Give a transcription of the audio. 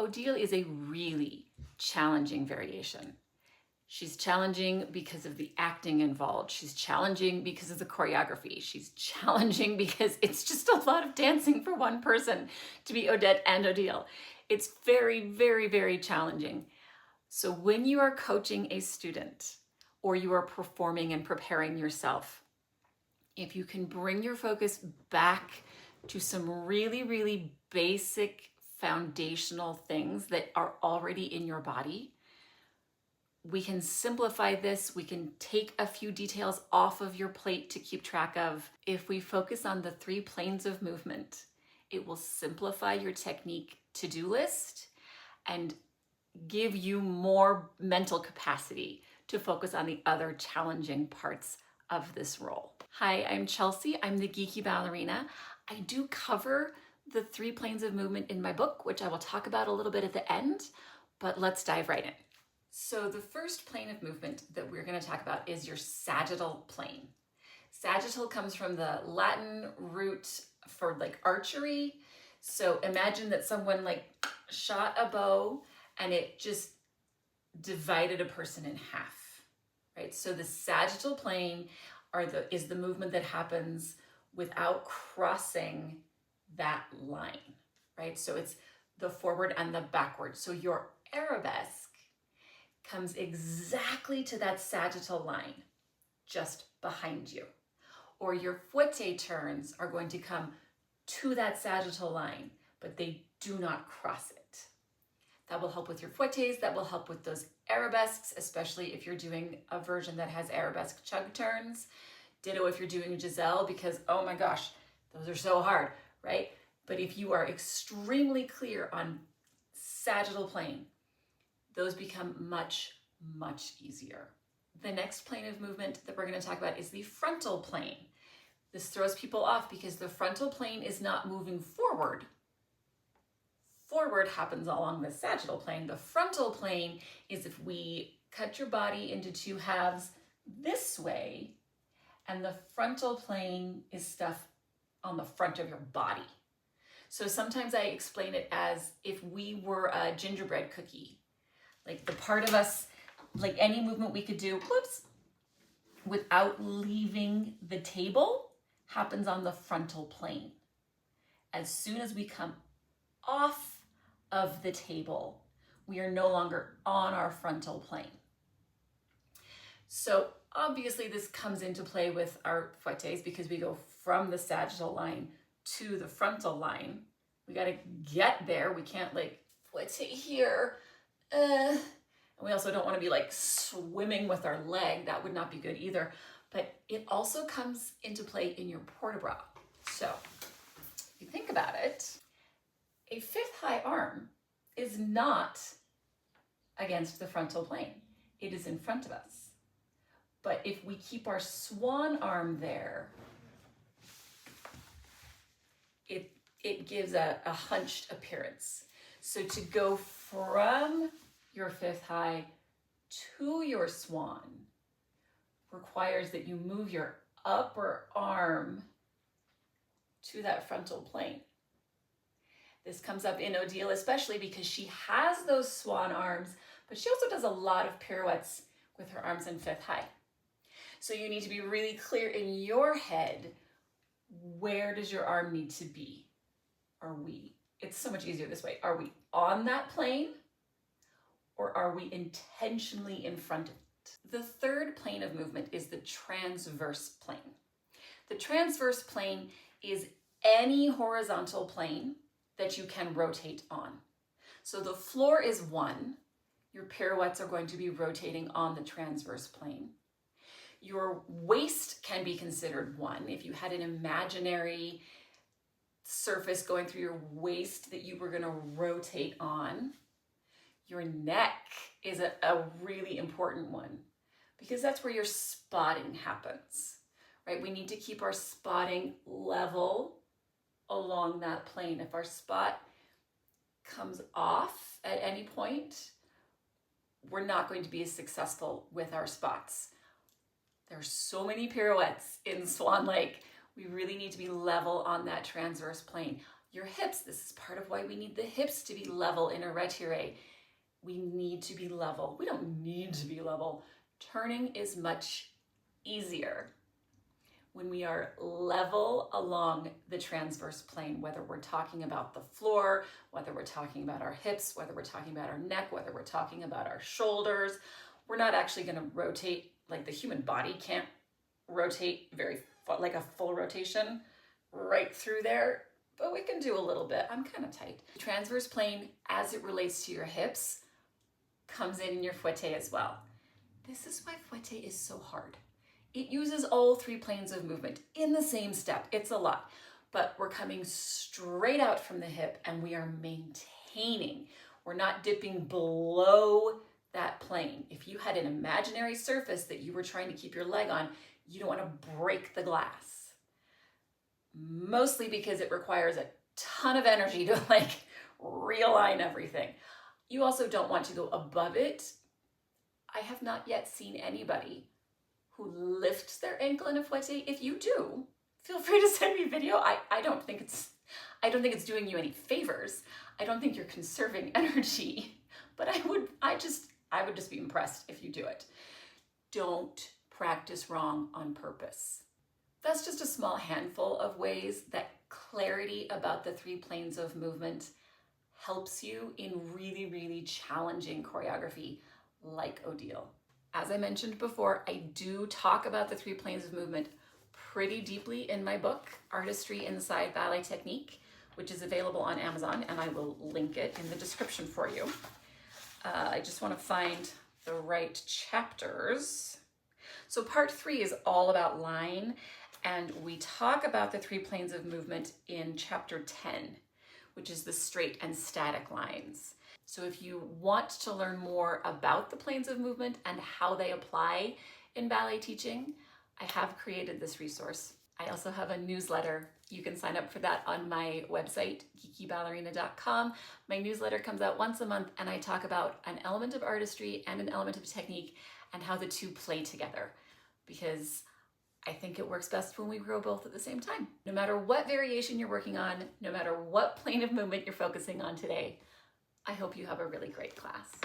Odile is a really challenging variation. She's challenging because of the acting involved. She's challenging because of the choreography. She's challenging because it's just a lot of dancing for one person to be Odette and Odile. It's very, very, very challenging. So when you are coaching a student or you are performing and preparing yourself, if you can bring your focus back to some really, really basic foundational things that are already in your body, we can simplify this. We can take a few details off of your plate to keep track of. If we focus on the 3 planes of movement, it will simplify your technique to-do list and give you more mental capacity to focus on the other challenging parts of this role. Hi, I'm Chelsea. I'm the Geeky Ballerina. I do cover the 3 planes of movement in my book, which I will talk about a little bit at the end, but let's dive right in. So the first plane of movement that we're going to talk about is your sagittal plane. Sagittal comes from the Latin root for like archery. So imagine that someone like shot a bow and it just divided a person in half, right? So the sagittal plane is the movement that happens without crossing that line, right? So it's the forward and the backward. So your arabesque comes exactly to that sagittal line, just behind you. Or your fouettés turns are going to come to that sagittal line, but they do not cross it. That will help with your fouettés, that will help with those arabesques, especially if you're doing a version that has arabesque chug turns. Ditto if you're doing a Giselle, because oh my gosh, those are so hard, right? But if you are extremely clear on sagittal plane, those become much, much easier. The next plane of movement that we're going to talk about is the frontal plane. This throws people off because the frontal plane is not moving forward. Forward happens along the sagittal plane. The frontal plane is if we cut your body into 2 halves this way, and the frontal plane is stuff on the front of your body. So sometimes I explain it as if we were a gingerbread cookie. Like the part of us, like any movement we could do, whoops, without leaving the table happens on the frontal plane. As soon as we come off of the table, we are no longer on our frontal plane. So obviously this comes into play with our fouettés because we go from the sagittal line to the frontal line. We got to get there. We can't like fouetté here. And we also don't want to be like swimming with our leg. That would not be good either. But it also comes into play in your port-bras. So if you think about it, a 5th high arm is not against the frontal plane. It is in front of us. But if we keep our swan arm there, it gives a hunched appearance. So to go from your 5th high to your swan requires that you move your upper arm to that frontal plane. This comes up in Odile especially because she has those swan arms, but she also does a lot of pirouettes with her arms in 5th high. So you need to be really clear in your head, where does your arm need to be? It's so much easier this way. Are we on that plane or are we intentionally in front of it? The 3rd plane of movement is the transverse plane. The transverse plane is any horizontal plane that you can rotate on. So the floor is 1. Your pirouettes are going to be rotating on the transverse plane. Your waist can be considered 1. If you had an imaginary surface going through your waist that you were going to rotate on. Your neck is a really important one because that's where your spotting happens, right? We need to keep our spotting level along that plane. If our spot comes off at any point, we're not going to be as successful with our spots. There are so many pirouettes in Swan Lake. We really need to be level on that transverse plane. Your hips, this is part of why we need the hips to be level in a retiré. We need to be level. We don't need to be level. Turning is much easier when we are level along the transverse plane, whether we're talking about the floor, whether we're talking about our hips, whether we're talking about our neck, whether we're talking about our shoulders. We're not actually going to rotate, like the human body can't rotate like a full rotation right through there, but we can do a little bit. I'm kind of tight. The transverse plane, as it relates to your hips, comes in your fouetté as well. This is why fouetté is so hard. It uses all three planes of movement in the same step. It's a lot, but we're coming straight out from the hip and we are maintaining. We're not dipping below that plane. If you had an imaginary surface that you were trying to keep your leg on, you don't want to break the glass. Mostly because it requires a ton of energy to like realign everything. You also don't want to go above it. I have not yet seen anybody who lifts their ankle in a fouetté. If you do, feel free to send me a video. I don't think it's doing you any favors. I don't think you're conserving energy, but I would just be impressed if you do it. Don't practice wrong on purpose. That's just a small handful of ways that clarity about the three planes of movement helps you in really, really challenging choreography like Odile. As I mentioned before, I do talk about the three planes of movement pretty deeply in my book, Artistry Inside Ballet Technique, which is available on Amazon, and I will link it in the description for you. I just want to find the right chapters. So part 3 is all about line, and we talk about the three planes of movement in chapter 10, which is the straight and static lines. So if you want to learn more about the planes of movement and how they apply in ballet teaching, I have created this resource. I also have a newsletter. You can sign up for that on my website, geekyballerina.com. My newsletter comes out once a month and I talk about an element of artistry and an element of technique and how the two play together, because I think it works best when we grow both at the same time. No matter what variation you're working on, no matter what plane of movement you're focusing on today, I hope you have a really great class.